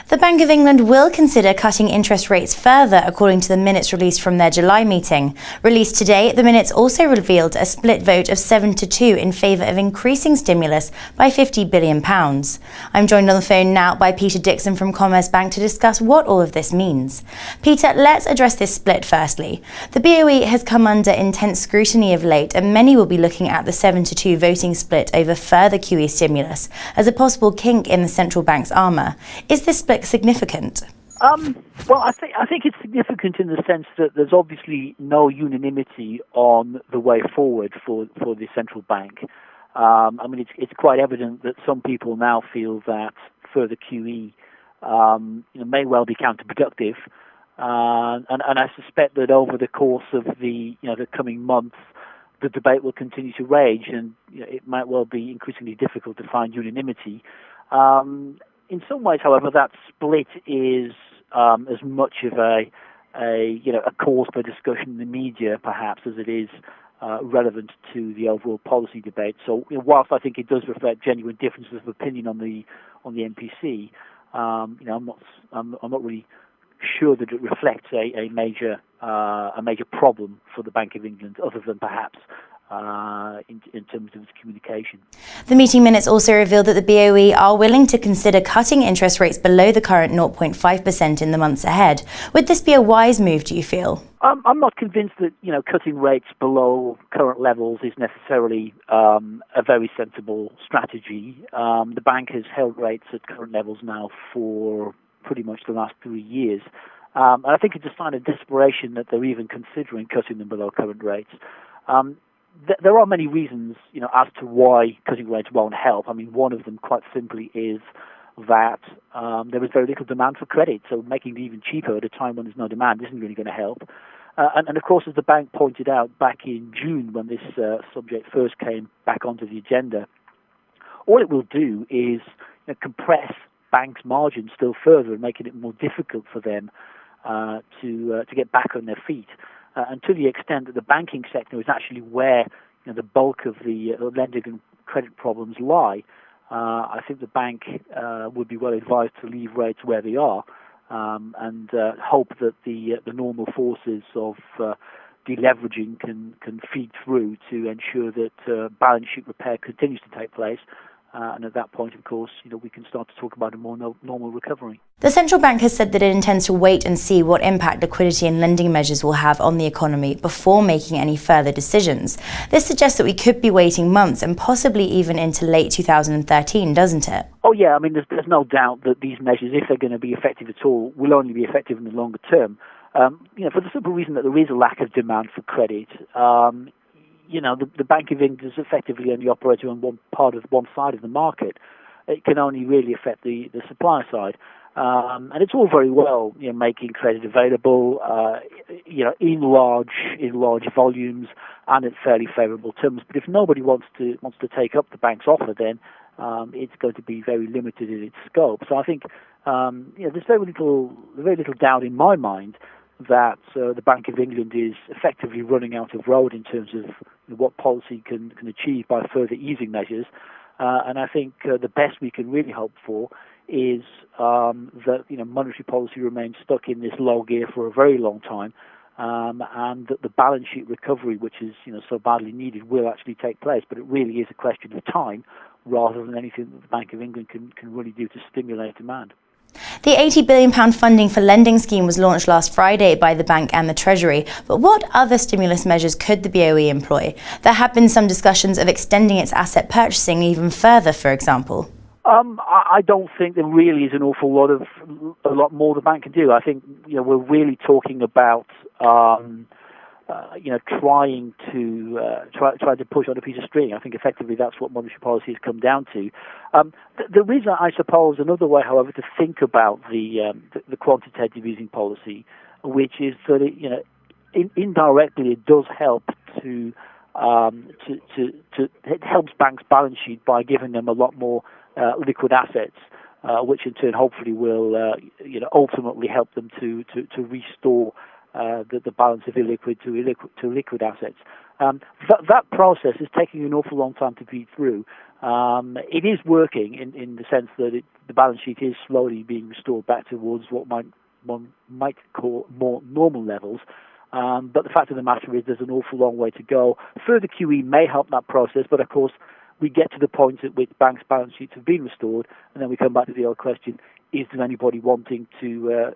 The Bank of England will consider cutting interest rates further, according to the minutes released from their July meeting. Released today, the minutes also revealed a split vote of 7-2 in favour of increasing stimulus by £50 billion. I'm joined on the phone now by Peter Dixon from Commerzbank to discuss what all of this means. Peter, let's address this split firstly. The BoE has come under intense scrutiny of late, and many will be looking at the 7-2 voting split over further QE stimulus as a possible kink in the central bank's armour. Is this split significant? Well, I think it's significant in the sense that there's obviously no unanimity on the way forward for the central bank. It's quite evident that some people now feel that further QE may well be counterproductive, and I suspect that over the course of the coming months, the debate will continue to rage, and it might well be increasingly difficult to find unanimity. In some ways, however, that split is as much of a cause for discussion in the media, perhaps, as it is relevant to the overall policy debate. So, whilst I think it does reflect genuine differences of opinion on the MPC, I'm not really sure that it reflects a major problem for the Bank of England, other than perhaps in terms of its communication. The meeting minutes also revealed that the BoE are willing to consider cutting interest rates below the current 0.5% in the months ahead. Would this be a wise move, do you feel? I'm not convinced that cutting rates below current levels is necessarily a very sensible strategy. The bank has held rates at current levels now for pretty much the last 3 years. And I think it's a sign of desperation that they're even considering cutting them below current rates. There are many reasons, as to why cutting rates won't help. One of them, quite simply, is that there is very little demand for credit. So making it even cheaper at a time when there's no demand isn't really going to help. And of course, as the bank pointed out back in June, when this subject first came back onto the agenda, all it will do is compress banks' margins still further and making it more difficult for them to get back on their feet. And to the extent that the banking sector is actually where the bulk of the lending and credit problems lie, I think the bank would be well advised to leave rates where they are and hope that the normal forces of deleveraging can feed through to ensure that balance sheet repair continues to take place. And at that point, of course, we can start to talk about a more normal recovery. The central bank has said that it intends to wait and see what impact liquidity and lending measures will have on the economy before making any further decisions. This suggests that we could be waiting months and possibly even into late 2013, doesn't it? Oh, yeah. There's no doubt that these measures, if they're going to be effective at all, will only be effective in the longer term. For the simple reason that there is a lack of demand for credit. The Bank of England is effectively only operating on one side of the market. It can only really affect the supply side. And it's all very well, making credit available, in large volumes and at fairly favourable terms. But if nobody wants to take up the bank's offer, then it's going to be very limited in its scope. So I think there's very little doubt in my mind that the Bank of England is effectively running out of road in terms of what policy can achieve by further easing measures. And I think the best we can really hope for is that monetary policy remains stuck in this low gear for a very long time, and that the balance sheet recovery, which is so badly needed, will actually take place. But it really is a question of time rather than anything that the Bank of England can really do to stimulate demand. The £80 billion funding for lending scheme was launched last Friday by the bank and the Treasury. But what other stimulus measures could the BoE employ? There have been some discussions of extending its asset purchasing even further, for example. I don't think there really is an awful lot more the bank can do. I think we're really talking about trying to push on a piece of string. I think effectively that's what monetary policy has come down to. There is, I suppose, another way, however, to think about the quantitative easing policy, which is that indirectly it does help to it helps banks' balance sheet by giving them a lot more liquid assets, which in turn hopefully will ultimately help them to restore the balance of illiquid to liquid assets. That process is taking an awful long time to feed through, It is working in the sense that the balance sheet is slowly being restored back towards what one might call more normal levels. But the fact of the matter is there's an awful long way to go. Further QE may help that process, but of course we get to the point at which banks' balance sheets have been restored, and then we come back to the old question: is there anybody wanting to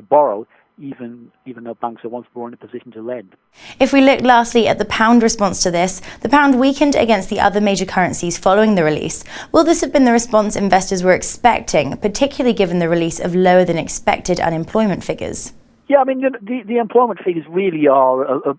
borrow, even though banks are once more in a position to lend? If we look lastly at the pound response to this, the pound weakened against the other major currencies following the release. Will this have been the response investors were expecting, particularly given the release of lower than expected unemployment figures? Yeah, I mean, the employment figures really are a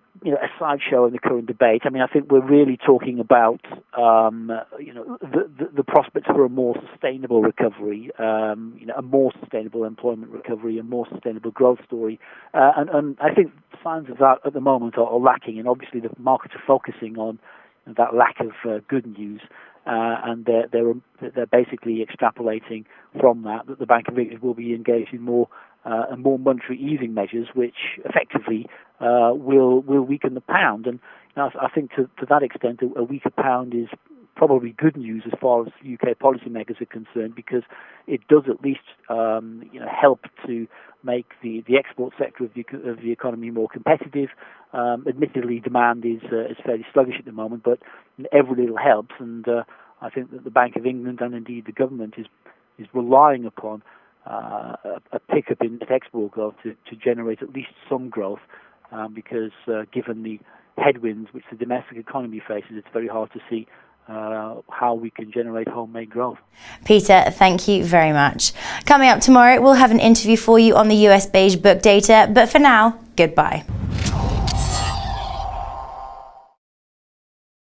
sideshow in the current debate. I mean, I think we're really talking about the prospects for a more sustainable recovery, a more sustainable employment recovery, a more sustainable growth story, and I think signs of that at the moment are lacking. And obviously, the markets are focusing on that lack of good news, and they're basically extrapolating from that the Bank of England will be engaged in more monetary easing measures, which effectively will weaken the pound. And I think to that extent, a weaker pound is probably good news as far as UK policymakers are concerned, because it does at least help to make the export sector of the economy more competitive. Admittedly, demand is fairly sluggish at the moment, but every little helps, and I think that the Bank of England and indeed the government is relying upon a pickup in export growth to generate at least some growth, because given the headwinds which the domestic economy faces, it's very hard to see how we can generate homemade growth. Peter, thank you very much. Coming up tomorrow, we'll have an interview for you on the US beige book data, but for now, goodbye.